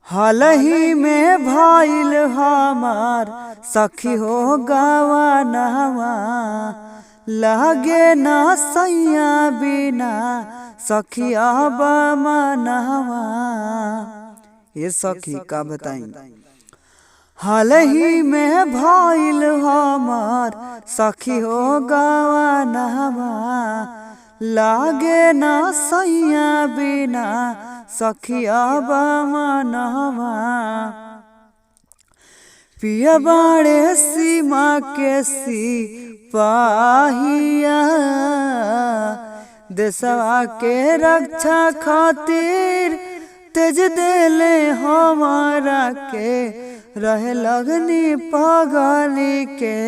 हाल ही में भइल हमार सखी हो गवानवा, लागे ना सैया बिना सखी अब मनवा। ये सखी का बताई। हाल ही में भइल हमार सखी हो गवानवा, लागे ना सैया बिना सखी अब मनवा। पिया बाड़े सीमा के सिपाहिया, देशवा के रक्षा खातिर तेज देले हमारा के, रहे लगनी पगली के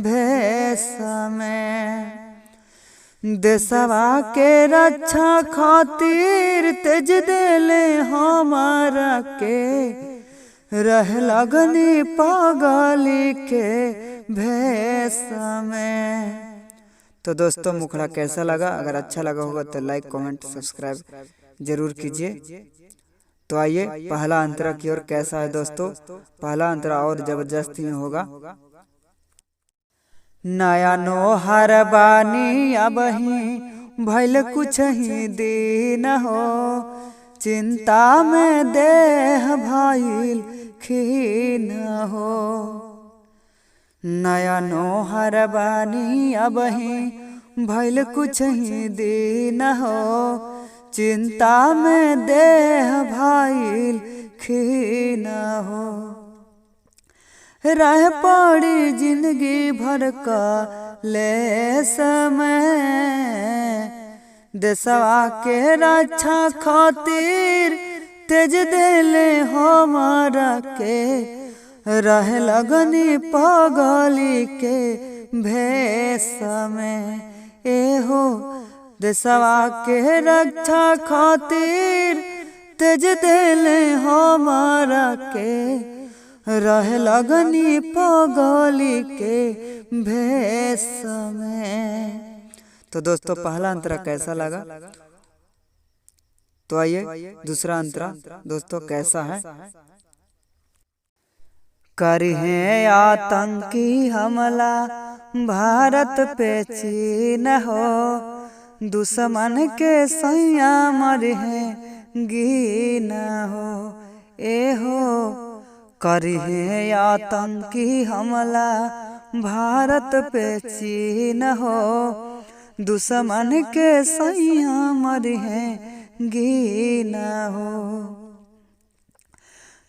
भेष में। देशवा के रक्षा खातिर तेज देले हमारा के, रह लगनी पगली के भेष में। तो दोस्तों मुखड़ा कैसा लगा? अगर अच्छा लगा होगा तो लाइक कमेंट सब्सक्राइब जरूर कीजिए। तो आइए पहला अंतरा की ओर। कैसा है दोस्तों? पहला अंतरा और जबरदस्ती में होगा। नया नोहर बानी अबही भइल कुछ ही दिन हो, चिंता में देह भइल खीन हो। नया नोहर बानी अबही भइल कुछ ही दिन हो, चिंता में देह भइल खीन हो। रह पड़ी जिंदगी भर का ले समय, देशवा के रक्षा खातिर तेज देले हमारा के, रह लगनी पगली के भेष में। एहो देशवा के रक्षा खातिर तेज देले हमारा के, रह लगनी पगली के भेष में। तो दोस्तों पहला अंतरा कैसा लगा? तो आइए दूसरा अंतरा दोस्तों कैसा है। करी है आतंकी हमला भारत पे चीन हो, दुश्मन के सैया मर है गिन हो। एहो करी है आतंकी हमला भारत पे चीन हो, दुश्मन के सैया मर है गिन हो।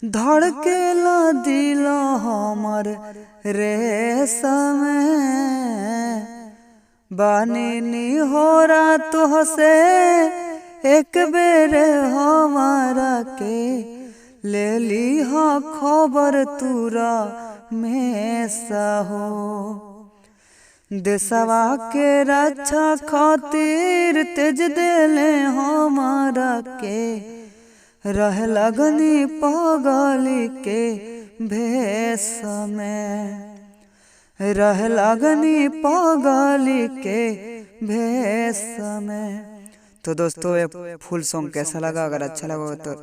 धड़केला दिलो हमर रेस में, बानी हो रहा तुहसे एक बेर हमारा के, ले ली हो खबर तुरा में सहो। देशवा के रक्षा खातिर तेज देले हमारा के, रह लगनी पगली के भेष में, रह लगनी पगली के भेष में। तो दोस्तों ये फुल सॉन्ग कैसा लगा? अगर अच्छा लगा तो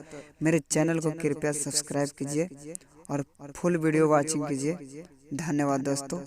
मेरे चैनल को कृपया सब्सक्राइब कीजिए और फुल वीडियो वॉचिंग कीजिए। धन्यवाद दोस्तों।